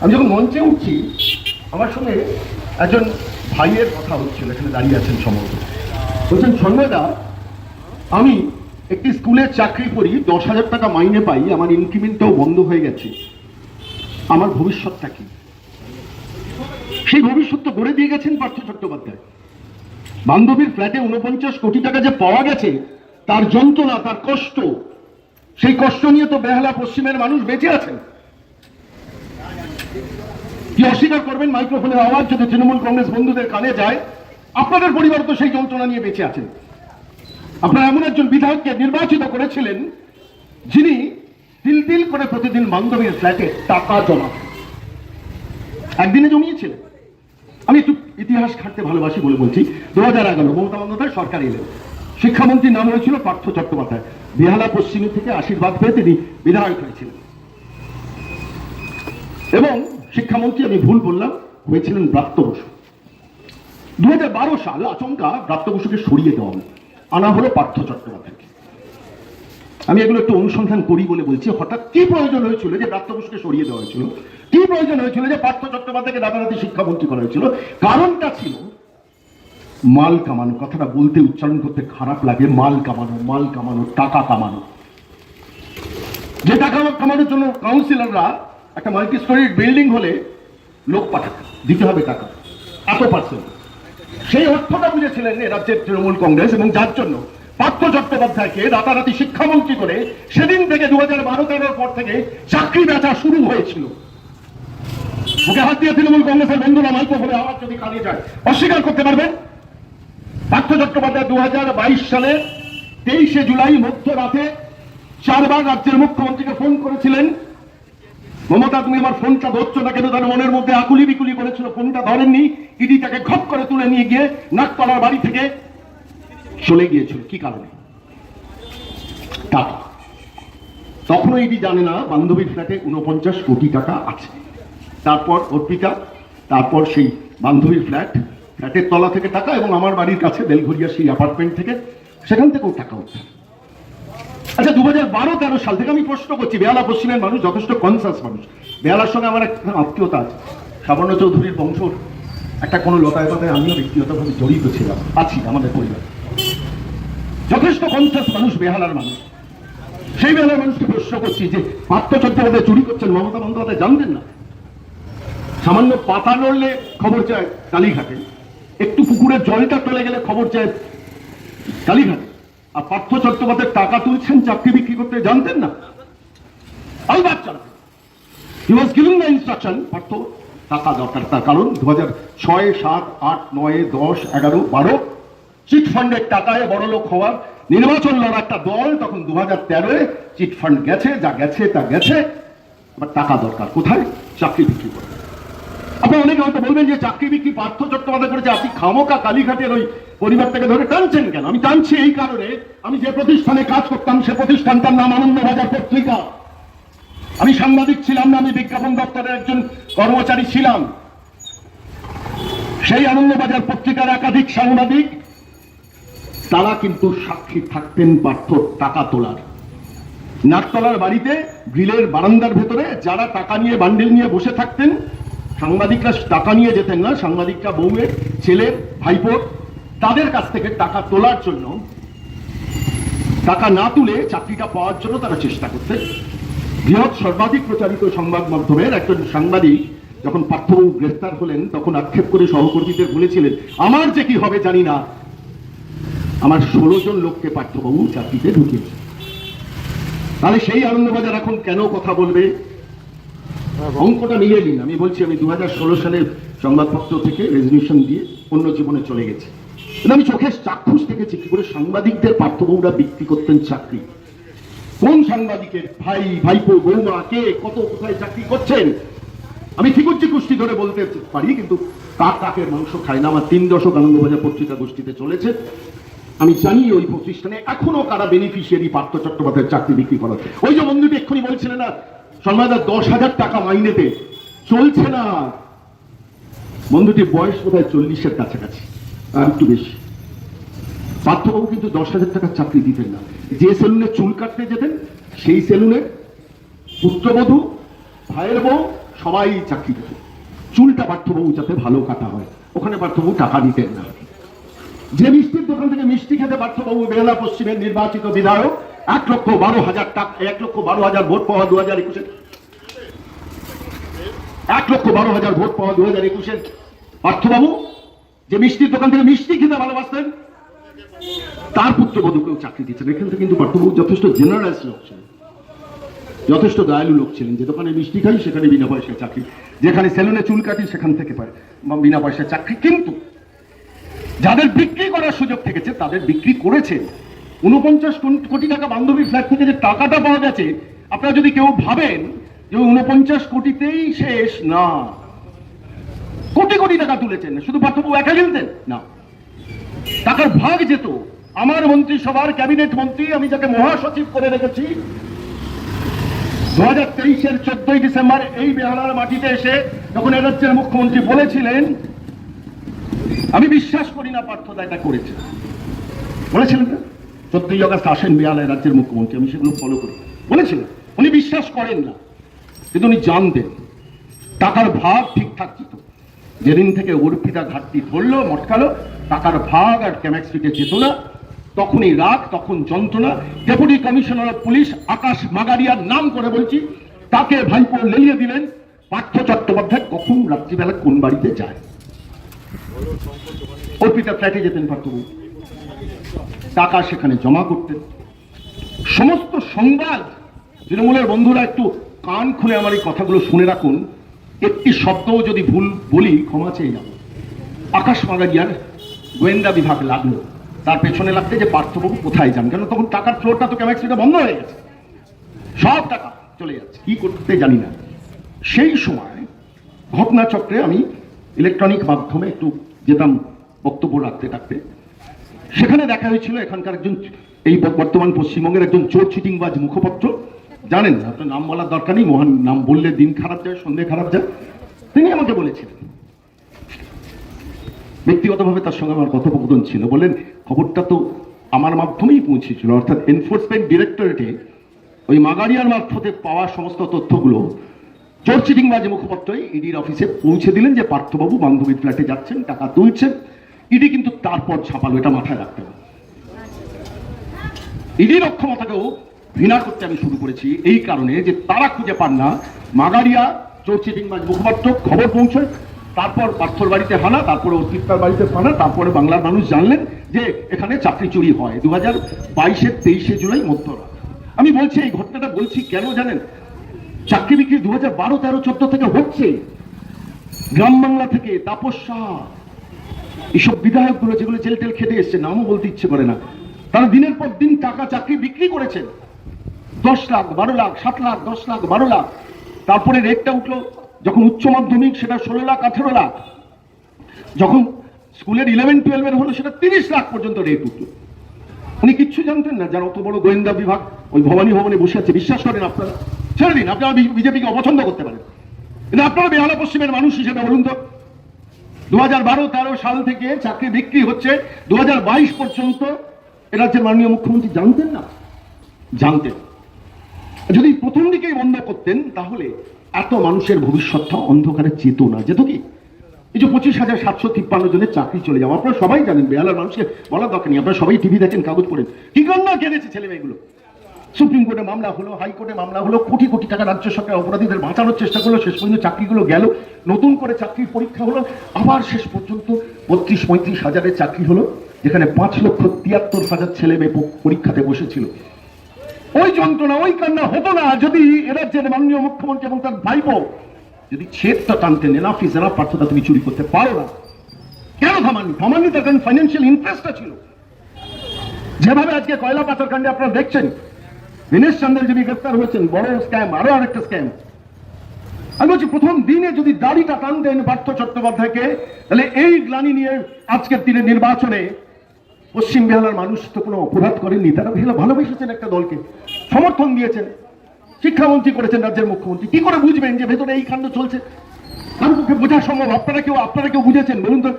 আমি যখন মঞ্চে উঠছি আমার সঙ্গে একজন ভাইয়ের কথা হচ্ছিল, এখানে দাঁড়িয়ে আছেন সম্ভবত। বলছেন, সন্ধ্যা, আমি একটি স্কুলে চাকরি করি, 10,000 টাকা মাইনে পাই, আমার ইনক্রিমেন্টটাও বন্ধ হয়ে গেছে, আমার ভবিষ্যৎটা কি? সেই ভবিষ্যৎ তো গড়ে দিয়ে গেছেন পার্থ চট্টোপাধ্যায়। বান্ধবীর ফ্ল্যাটে 49 কোটি টাকা যে পাওয়া গেছে, তার যন্ত্রণা, তার কষ্ট, সেই কষ্ট নিয়ে তো বেহালা পশ্চিমের মানুষ বেঁচে আছেন। কি অস্বীকার করবেন? মাইক্রোফোনের আওয়াজ যদি তৃণমূল কংগ্রেস বন্ধুদের কানে যায়, আপনাদের পরিবার তো সেই যন্ত্রণা নিয়ে বেঁচে আছেন। আপনারা এমন একজন বিধায়ককে নির্বাচিত করেছিলেন যিনি তিল তিল করে প্রতিদিন বান্ধবীর ফ্ল্যাটে টাকা জমা একদিনে জমিয়েছিলেন। আমি একটু ইতিহাস ঘাঁটতে ভালোবাসি বলে বলছি। 2011 মমতা বন্দ্যোপাধ্যায় সরকার এলেন, শিক্ষামন্ত্রীর নাম হয়েছিল পার্থ চট্টোপাধ্যায়। বেহালা পশ্চিমী থেকে আশীর্বাদ পেয়ে তিনি বিধায়ক হয়েছিলেন এবং শিক্ষামন্ত্রী, আমি ভুল বললাম, হয়েছিলেন ব্রাত্য বসু। 2012 সাল আচমকা ব্রাত্য বসুকে সরিয়ে দেওয়া হলো, আনা হলো পার্থ চট্টোপাধ্যায়কে। আমি এগুলো একটু অনুসন্ধান করি বলে বলছি। হঠাৎ কি প্রয়োজন হয়েছিল যে ব্রাত্য বসুকে সরিয়ে দেওয়া হয়েছিল? কি প্রয়োজন হয়েছিল যে পার্থ চট্টোপাধ্যায়কে রাতারাতি শিক্ষামন্ত্রী করা হয়েছিল? কারণটা ছিল মাল কামানো। কথাটা বলতে, উচ্চারণ করতে খারাপ লাগে। মাল কামানো, মাল কামানো, টাকা কামানো। যে টাকা কামানোর জন্য কাউন্সিলররা একটা মাল্টি স্টোরি বিল্ডিং হলে লোক পাঠাতে দিতে হবে টাকা, এত পার্সেন্ট। সেই অর্থটা বুঝেছিলেন রাজ্যের তৃণমূল কংগ্রেস, এবং যার জন্য পার্থ চট্টোপাধ্যায়কে রাতারাতি শিক্ষামন্ত্রী করে সেদিন থেকে 2012-13 পর থেকে চাকরি বেচা শুরু হয়েছিল। ওকে হাত দিয়ে তৃণমূল কংগ্রেসের বন্ধুরা মাইক্রোফোনে আওয়াজ যদি কানে যায় অস্বীকার করতে পারবেন? পার্থ চট্টোপাধ্যায় 2022 সালে 23শে জুলাই মধ্যরাতে 4 বার রাজ্যের মুখ্যমন্ত্রীকে ফোন করেছিলেন। মমতা, তুমি আমার ফোনটা ধরছো না কেন? তার মনের মধ্যে আকুলি বিকুলি করেছিল, ফোনটা ধরেননি। ইডি তাকে ঘপ করে তুলে নিয়ে গিয়ে নাকতলার বাড়ি থেকে চলে গিয়েছিল। কি কারণে? টাকা। তখনও ইডি জানে না বান্ধবীর ফ্ল্যাটে 49 কোটি টাকা আছে। তারপর অর্পিতা, তারপর সেই বান্ধবীর ফ্ল্যাটের তলা থেকে টাকা, এবং আমার বাড়ির কাছে বেলঘরিয়া সেই অ্যাপার্টমেন্ট থেকে, সেখান থেকেও টাকা উঠছে। আচ্ছা, 2012-13 সাল থেকে আমি প্রশ্ন করছি। বেহালা পশ্চিমের মানুষ যথেষ্ট কনসাস মানুষ। বেহালার সঙ্গে আমার একটা আত্মীয়তা আছে, সাবর্ণ চৌধুরীর বংশর একটা কোনো লতায় পাতায় আমিও ব্যক্তিগতভাবে জড়িত ছিলাম, আছি, আমাদের পরিবার। যথেষ্ট কনসাস মানুষ বেহালার মানুষ। সেই বেহালার মানুষকে প্রশ্ন করছি যে পার্থ চট্টোপাধ্যায় চুরি করছেন, মমতা বন্দ্যোপাধ্যায় জানতেন না? সামান্য পাতা নড়লে খবর যায় কালীঘাটে, একটু পুকুরের জলটা চলে গেলে খবর যায় কালীঘাটে। আর পার্থ চট্টোপাধ্যায় টাকা তুলছেন চাকরি বিক্রি করতে, জানতেন না? আলবাত জানতেন। He was giving the instruction, Partha টাকা দরকার। তার কারণ 2006, 7, 8, 9, 10, 11, 12 চিট ফান্ডের টাকায় বড় লোক হওয়ার নির্বাচন লড়ার একটা দল। তখন 2013-এ চিট ফান্ড গেছে, যা গেছে তা গেছে। এবার টাকা দরকার কোথায়? চাকরি বিক্রি করে। আপনি অনেকে হয়তো বলবেন যে চাকরি বিক্রি পার্থ চট্টোপাধ্যায় করেছে, আপনি খামোকা কালীঘাটের ওই পরিবারটাকে ধরে টানছেন কেন? আমি টানছি এই কারণে, আমি যে প্রতিষ্ঠানে কাজ করতাম সে প্রতিষ্ঠানটার নাম আনন্দবাজার পত্রিকা। আমি সাংবাদিক ছিলাম না, আমি বিজ্ঞাপন দপ্তরের একজন কর্মচারী ছিলাম। সেই আনন্দবাজার পত্রিকার একাধিক সাংবাদিক, তারা কিন্তু সাক্ষী থাকতেন পার্থ টাকা তোলার। নাকতলার বাড়িতে গ্রিলের বারান্দার ভেতরে যারা টাকা নিয়ে বান্ডিল নিয়ে বসে থাকতেন, সাংবাদিকরা টাকা নিয়ে যেতেন না, সাংবাদিকরা বউয়ের, ছেলের, ভাইপোর, তাদের কাছ থেকে টাকা তোলার জন্য, টাকা না তুলে চাকরিটা পাওয়ার জন্য তারা চেষ্টা করতেন। বৃহৎ সর্বাধিক প্রচারিত সংবাদ মাধ্যমের একজন সাংবাদিক যখন পার্থবাবু গ্রেফতার হলেন, তখন আক্ষেপ করে সহকর্মীদের বলেছিলেন, আমার যে কি হবে জানি না, আমার 16 জন লোককে পার্থবাবু চাকরিতে ঢুকিয়েছে। তাহলে সেই আনন্দবাজার এখন কেন কথা বলবে? অঙ্কটা মিলিয়ে নিন। আমি বলছি, আমি 2016 সালের সংবাদপত্র থেকে রেজলিউশন দিয়ে অন্য জীবনে চলে গেছি। আমি চোখে চাক্ষুষ দেখেছি কি করে সাংবাদিকদের পার্থবাবুরা বিক্রি করতেন চাকরি। কোন সাংবাদিকের ভাই, ভাইপো, বৌমা, কে কত কোথায় চাকরি করছেন আমি ঠিকুচ্ছি কুষ্টি ধরে বলতে পারি, কিন্তু কাকের মাংস খায় না। আমার 3 দশক আনন্দবাজার পত্রিকা গোষ্ঠীতে চলেছে। আমি জানি ওই প্রতিষ্ঠানে এখনো কারা বেনিফিশিয়ারি পার্থ চট্টোপাধ্যায়ের চাকরি বিক্রি করাচ্ছে। ওই যে বন্ধুটি এক্ষুনি বলছিলেন না, সন্ধ্যাদা 10,000 টাকা মাইনেতে চলছে না। বন্ধুটির বয়স বোধ হয় 40-এর কাছাকাছি, আর একটু বেশি। পার্থবাবু কিন্তু 10,000 টাকার চাকরি দিতেন না। যে সেলুনে চুল কাটতে যেতেন, সেই সেলুনে পুত্রবধূ, ভাইয়ের বউ, সবাই চাকরি পেত। চুলটা পার্থবাবু যাতে ভালো কাটা হয়, ওখানে পার্থবাবু টাকা দিতেন না। যে মিষ্টির দোকান থেকে মিষ্টি খেতে পার্থবাবু বেহালা পশ্চিমের নির্বাচিত বিধায়ক 1,12,000 টাকা, 1,12,000 ভোট পাওয়া 2021, 1,12,000 ভোট পাওয়া 2021 পার্থবাবু যে মিষ্টির দোকান থেকে মিষ্টি খেতে ভালোবাসতেন, তার পুত্রবধূকেও চাকরি দিচ্ছেন। এখান থেকে কিন্তু পার্থবাবু যথেষ্ট জেনারেস লোক ছিলেন, যথেষ্ট দয়ালু লোক ছিলেন। যে দোকানে মিষ্টি খাই সেখানে বিনা পয়সায় চাকরি, যেখানে সেলুনে চুল কাটি সেখান থেকে পায় বিনা পয়সায় চাকরি। কিন্তু যাদের বিক্রি করার সুযোগ থেকেছে তাদের বিক্রি করেছে। 49 কোটি টাকা বান্ধবীর ফ্ল্যাট থেকে যে টাকাটা পাওয়া গেছে, আপনারা যদি কেউ ভাবেন যে 49 কোটিতেই শেষ, না, কোটি কোটি টাকা তুলেছেন। শুধু পার্থবাবু একা গেলতেন না, টাকার ভাগ যেত। আমার মন্ত্রিসভার ক্যাবিনেট মন্ত্রী, আমি যাকে মহাসচিব করে রেখেছি, 2023-এর 14ই ডিসেম্বর এই বেহালার মাটিতে এসে যখন এ রাজ্যের মুখ্যমন্ত্রী বলেছিলেন, আমি বিশ্বাস করি না পার্থদা এটা করেছে, বলেছিলেন না? 14ই আগস্ট আসেন বেহালায় রাজ্যের মুখ্যমন্ত্রী, আমি সেগুলো ফলো করি, বলেছিলেন উনি বিশ্বাস করেন না, কিন্তু উনি জানতেন টাকার ভাগ ঠিকঠাক যেত। যেদিন থেকে অর্পিতা ঘাটতি ধরলো, মটকালো, টাকার ভাগ আর ক্যামেক স্ট্রিটে যেত না, তখনই রাগ, তখন যন্ত্রণা। ডেপুটি কমিশনার অফ পুলিশ আকাশ মাগারিয়ার নাম করে বলছি, তাকে ভাইপো লেলিয়ে দিলেন পার্থ চট্টোপাধ্যায় কখন রাত্রিবেলা কোন বাড়িতে যায়। অর্পিতা ফ্ল্যাটে যেতেন পার্থবাবু, টাকা সেখানে জমা করতেন। সমস্ত সংবাদ, তৃণমূলের বন্ধুরা একটু কান খুলে আমার এই কথাগুলো শুনে রাখুন, একটি শব্দও যদি ভুল বলি ক্ষমা চেয়ে যাব। আকাশ মাগারিয়ার গোয়েন্দা বিভাগ লাগলো, তার পেছনে লাগতে যে পার্থবাবু কোথায় যান, কেন তখন টাকার ফ্লোরটা তো ক্যামেক্সিটা বন্ধ হয়ে গেছে, সব টাকা চলে যাচ্ছে, কি করতে জানি না। সেই সময় ঘটনাচক্রে আমি ইলেকট্রনিক মাধ্যমে একটু যেতাম বক্তব্য রাখতে থাকতে, সেখানে দেখা হয়েছিল এখানকার একজন, এই বর্তমান পশ্চিমবঙ্গের একজন চোর চিটিংবাজ মুখপত্র, জানেন না, আপনার নাম বলার দরকার নেই, মহান নাম বললে দিন খারাপ যায়, সন্ধে খারাপ যায়। তিনি আমাকে বলেছিলেন, ব্যক্তিগতভাবে তার সঙ্গে আমার কথোপকথন ছিল, বললেন খবরটা তো আমার মাধ্যমেই পৌঁছেছিল, অর্থাৎ এনফোর্সমেন্ট ডিরেক্টরেটে ওই মাগারিয়ার মারফতে পাওয়া সমস্ত তথ্যগুলো চোর চিটিংবাজ মুখপত্রই ইডির অফিসে পৌঁছে দিলেন যে পার্থবাবু বান্ধবীর ফ্ল্যাটে যাচ্ছেন, টাকা তুলছেন। ইডি কিন্তু তারপর ছাপালো, এটা মাথায় রাখতে হবে। ইডির অক্ষমতাকেও ঘৃণা করতে আমি শুরু করেছি এই কারণে যে তারা খুঁজে পান না মাগারিয়া চোর চিটিংবাজ মুখপাত্র, খবর পৌঁছয়, তারপর পার্থর বাড়িতে হানা, তারপরে অর্পিতার বাড়িতে হানা, তারপরে বাংলার মানুষ জানলেন যে এখানে চাকরি চুরি হয় 2022-এর 23শে জুলাই মধ্যরাত। আমি বলছি এই ঘটনাটা বলছি কেন জানেন? চাকরি বিক্রি 2012, 13, 14 থেকে হচ্ছে। গ্রাম বাংলা থেকে তাপস সাহা, এইসব বিধায়কগুলো যেগুলো জেল টেল খেটে এসছে, নামও বলতে ইচ্ছে করে না, তারা দিনের পর দিন টাকা চাকরি বিক্রি করেছেন। 10 লাখ, 12 লাখ, 7 লাখ, 10 লাখ, 12 লাখ। তারপরে রেটটা উঠলো যখন উচ্চ মাধ্যমিক, সেটা 16 লাখ, 18 লাখ। যখন স্কুলের 11-12 হলো সেটা 30 লাখ পর্যন্ত রেট উঠলো। উনি কিচ্ছু জানতেন না, যার অত বড় গোয়েন্দা বিভাগ ওই ভবানী ভবনে বসে আছে। বিশ্বাস করেন আপনারা, ছেড়ে দিন, আপনারা বিজেপিকে অপছন্দ করতে পারেন, কিন্তু আপনারা বেহালা পশ্চিমের মানুষ হিসেবে বলুন তো, 2012-13 সাল থেকে চাকরি বিক্রি হচ্ছে 2022 পর্যন্ত এ রাজ্যের মাননীয় মুখ্যমন্ত্রী জানতেন না? জানতেন। যদি প্রথম দিকেই বন্ধ করতেন তাহলে এত মানুষের ভবিষ্যৎটা অন্ধকারে যেত না। যেত কি? এই যে 25,753 জনের চাকরি চলে যাওয়া, আপনারা সবাই জানেন, বেহালার মানুষকে বলার দরকার নেই, আপনারা সবাই টিভি দেখেন, কাগজ পড়েন, কি কান্না কেঁদেছে ছেলে মেয়েগুলো। সুপ্রিম কোর্টে মামলা হলো, হাইকোর্টে মামলা হলো, কোটি কোটি টাকা রাজ্য সরকার অপরাধীদের বাঁচানোর চেষ্টা করলো, শেষ পর্যন্ত চাকরিগুলো গেল, নতুন করে চাকরির পরীক্ষা হলো, আবার শেষ পর্যন্ত 32-35 হাজারের চাকরি হলো, যেখানে 5,73,000 ছেলে মেয়ে পরীক্ষাতে বসেছিল। ওই যন্ত্রণা, ওই কান্না হতো না যদি এ রাজ্যের মাননীয় মুখ্যমন্ত্রী এবং তার ভাইপো যদি ছেদটা টানতেন, এনাফ ইজ এনাফ, পার্থদা তুমি চুরি করতে পারো না। কেন থামাননি? থামাননি তার কারণ ফাইন্যান্সিয়াল ইন্টারেস্টটা ছিল। যেভাবে আজকে কয়লা পাচার কাণ্ডে আপনারা দেখছেন, দীনেশ চন্দ্র যিনি গ্রেফতার হয়েছেন, বড় স্ক্যাম, আরো আরেকটা স্ক্যাম। আমি বলছি প্রথম দিনে যদি দাড়িটা টানতেন পার্থ চট্টোপাধ্যায়কে, তাহলে এই গ্লানি নিয়ে আজকের দিনের নির্বাচনে পশ্চিম বেহালার মানুষ তো কোনো অপরাধ করেননি, তারা বেহালা ভালোবেসেছেন একটা দলকে, সমর্থন দিয়েছেন, শিক্ষামন্ত্রী করেছেন রাজ্যের মুখ্যমন্ত্রী। কি করে বুঝবেন যে ভেতরে এই কাণ্ড চলছে? তার পক্ষে বোঝা সম্ভব। আপনারা কেউ বুঝেছেন বলুন তো?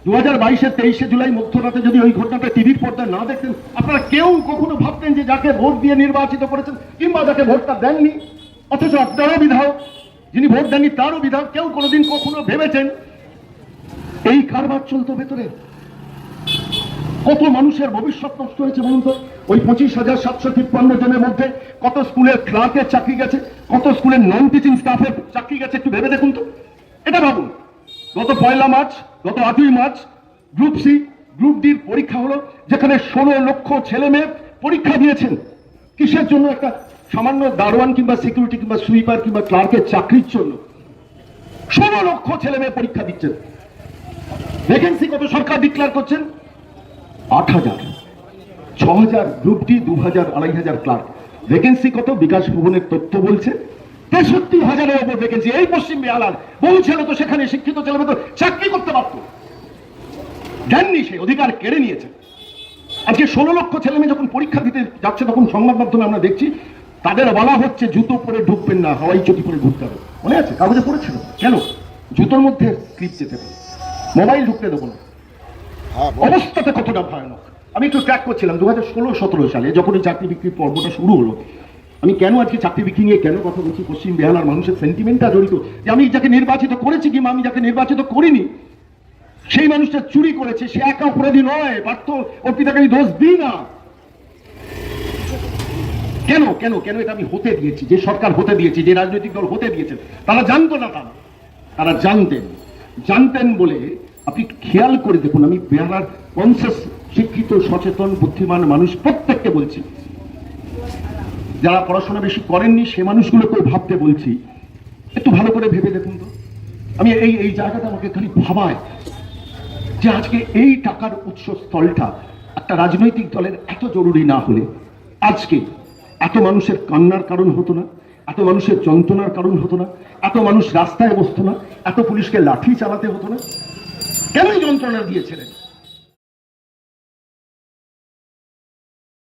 2022-এর 23শে জুলাই মধ্যরাতে যদি ওই ঘটনাটা টিভির পর্দায় না দেখতেন, আপনারা কেউ কখনো ভাবতেন যে যাকে ভোট দিয়ে নির্বাচিত করেছেন কিংবা যাকে ভোটটা দেননি, অথচ আপনারাও বিধায়ক, যিনি ভোট দেননি তারও বিধায়ক, কেউ কোনোদিন কখনো ভেবেছেন এই কারবার চলতো ভেতরে? কত মানুষের ভবিষ্যৎ নষ্ট হয়েছে বলুন তো? ওই 25,753 জনের মধ্যে কত স্কুলের ক্লার্কের চাকরি গেছে, কত স্কুলের নন টিচিং স্টাফের চাকরি গেছে, একটু ভেবে দেখুন তো। এটা ভাবুন, গত 1 মার্চ, গত 8ই মার্চ গ্রুপ সি গ্রুপ ডির পরীক্ষা হলো, যেখানে 16 লক্ষ ছেলে মেয়ে পরীক্ষা দিয়েছেন। কিসের জন্য? একটা সামান্য দারোয়ান কিংবা সিকিউরিটি কিংবা সুইপার কিংবা ক্লার্কের চাকরির জন্য 16 লক্ষ ছেলে মেয়ে পরীক্ষা দিচ্ছেন। ভ্যাকেন্সি কত সরকার ডিক্লেয়ার করছেন? 8,000, 6,000 গ্রুপ ডি, 2,000, 2,500 ক্লার্ক। ভ্যাকেন্সি কত? বিকাশ ভবনের তথ্য বলছে 63,000-এর উপর ভ্যাকেন্সি। এই পশ্চিম বেহালার বহু ছেলে তো সেখানে, শিক্ষিত ছেলে তো চাকরি করতে পারত, দেননি, সেই অধিকার কেড়ে নিয়েছে। আজকে 16 লক্ষ ছেলে মেয়ে যখন পরীক্ষা দিতে যাচ্ছে, তখন সংবাদ মাধ্যমে আমরা দেখছি তাদের বলা হচ্ছে জুতো পরে ঢুকবেন না, হাওয়াই চটি পরে ঢুকতে হবে। মনে আছে? কাগজে পড়েছিল। কেন? জুতোর মধ্যে স্লিপ যেতে হবে, মোবাইল ঢুকতে দেবো না। অবস্থাতে কতটা ভয়ানক আমি একটু ট্র্যাক করছিলাম 2016-17 সালে, যখন এই চাকরি বিক্রির পর্বটা শুরু হলো। আমি কেন আজকে চাকরি বিক্রি নিয়ে কেন কথা বলছি? পশ্চিম বেহালার মানুষের সেন্টিমেন্টটা জড়িত, যে আমি যাকে নির্বাচিত করেছি কিংবা আমি যাকে নির্বাচিত করিনি, সেই মানুষটা চুরি করেছে, সে একা অপরাধী নয়। পার্থ অর্পিতাকে আমি দোষ দিই না। কেন কেন কেন এটা আমি হতে দিয়েছি? যে সরকার হতে দিয়েছি, যে রাজনৈতিক দল হতে দিয়েছেন, তারা জানতো না, তারা জানতেন বলে আপনি খেয়াল করে দেখুন। আমি বেহালার কনসাস, শিক্ষিত, সচেতন, বুদ্ধিমান মানুষ প্রত্যেককে বলছি, যারা পড়াশোনা বেশি করেননি সে মানুষগুলোকেও ভাবতে বলছি, একটু ভালো করে ভেবে দেখুন তো। আমি এই জায়গাটা আমাকে খালি ভাবায় যে আজকে এই টাকার উৎসস্থলটা একটা রাজনৈতিক দলের এত জরুরি না হলে আজকে এত মানুষের কান্নার কারণ হতো না, এত মানুষের যন্ত্রণার কারণ হতো না, এত মানুষ রাস্তায় বসতো না, এত পুলিশকে লাঠি চালাতে হতো না। কেন যন্ত্রণা দিয়েছিলেন?